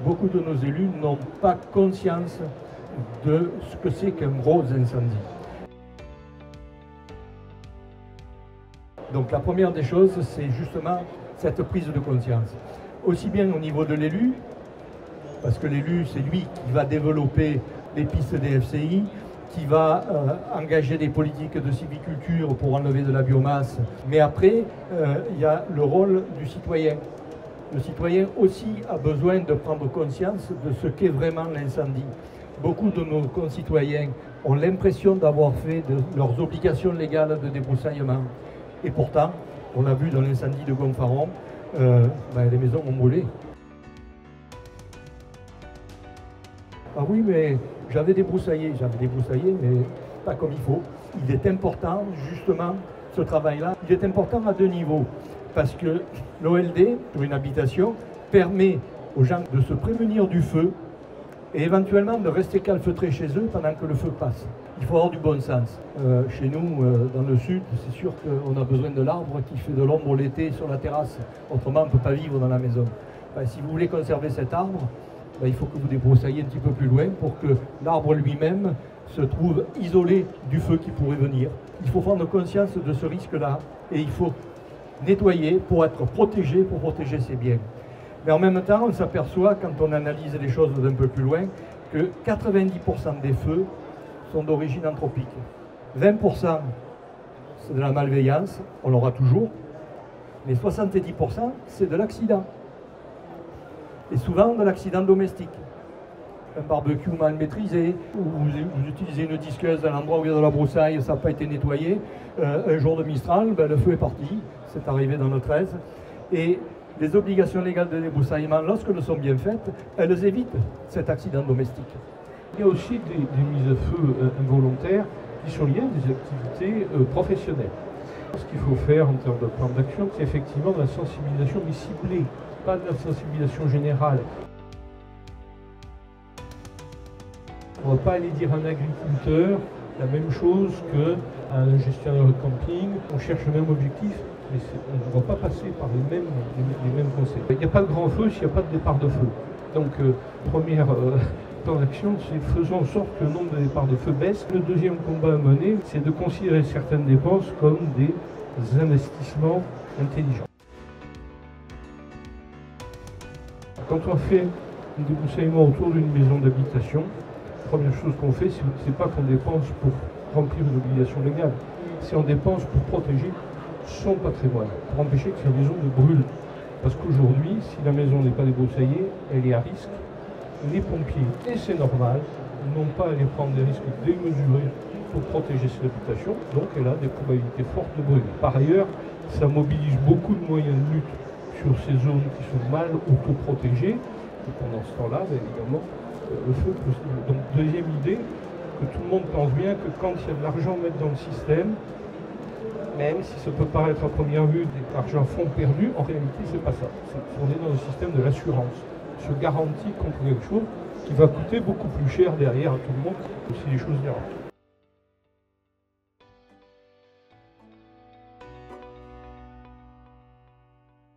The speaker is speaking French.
beaucoup de nos élus n'ont pas conscience de ce que c'est qu'un gros incendie. Donc la première des choses, c'est justement cette prise de conscience. Aussi bien au niveau de l'élu, parce que l'élu, c'est lui qui va développer les pistes des FCI, qui va engager des politiques de sylviculture pour enlever de la biomasse. Mais après, il y a le rôle du citoyen. Le citoyen aussi a besoin de prendre conscience de ce qu'est vraiment l'incendie. Beaucoup de nos concitoyens ont l'impression d'avoir fait de leurs obligations légales de débroussaillement. Et pourtant, on l'a vu dans l'incendie de Gonfaron, les maisons ont brûlé. Ah oui, mais j'avais débroussaillé, mais pas comme il faut. Il est important, justement, ce travail-là, il est important à deux niveaux. Parce que l'OLD, sur une habitation, permet aux gens de se prémunir du feu et éventuellement de rester calfeutrés chez eux pendant que le feu passe. Il faut avoir du bon sens. Chez nous, dans le sud, c'est sûr qu'on a besoin de l'arbre qui fait de l'ombre l'été sur la terrasse. Autrement, on ne peut pas vivre dans la maison. Si vous voulez conserver cet arbre, il faut que vous débroussailliez un petit peu plus loin pour que l'arbre lui-même se trouve isolé du feu qui pourrait venir. Il faut prendre conscience de ce risque-là et il faut nettoyer pour être protégé, pour protéger ses biens. Mais en même temps, on s'aperçoit, quand on analyse les choses d'un peu plus loin, que 90% des feux sont d'origine anthropique. 20% c'est de la malveillance, on l'aura toujours, mais 70% c'est de l'accident. Et souvent de l'accident domestique. Un barbecue mal maîtrisé, ou vous utilisez une disqueuse à l'endroit où il y a de la broussaille, ça n'a pas été nettoyé. Un jour de Mistral, le feu est parti, c'est arrivé dans le 13. Et les obligations légales de débroussaillement, lorsqu'elles sont bien faites, elles évitent cet accident domestique. Il y a aussi des mises à feu involontaires qui sont liées à des activités professionnelles. Ce qu'il faut faire en termes de plan d'action, c'est effectivement de la sensibilisation, mais ciblée, pas de la sensibilisation générale. On ne va pas aller dire à un agriculteur la même chose qu'à un gestionnaire de camping. On cherche le même objectif, mais on ne va pas passer par les mêmes conseils. Il n'y a pas de grand feu s'il n'y a pas de départ de feu. Donc, première plan d'action, c'est faisons en sorte que le nombre de départs de feu baisse. Le deuxième combat à mener, c'est de considérer certaines dépenses comme des investissements intelligents. Quand on fait un débroussaillement autour d'une maison d'habitation, la première chose qu'on fait, c'est pas qu'on dépense pour remplir une obligation légale, c'est on dépense pour protéger son patrimoine, pour empêcher que sa maison ne brûle. Parce qu'aujourd'hui, si la maison n'est pas débroussaillée, elle est à risque. Les pompiers, et c'est normal, n'ont pas à aller prendre des risques démesurés pour protéger cette habitation, donc elle a des probabilités fortes de brûler. Par ailleurs, ça mobilise beaucoup de moyens de lutte sur ces zones qui sont mal autoprotégées, et pendant ce temps-là, évidemment, le feu peut se... Donc deuxième idée, que tout le monde pense bien que quand il y a de l'argent à mettre dans le système, même si ça peut paraître à première vue de l'argent fonds perdu, en réalité c'est pas ça. On est dans le système de l'assurance. Se garantit contre quelque chose qui va coûter beaucoup plus cher derrière à tout le monde si les choses dérangent.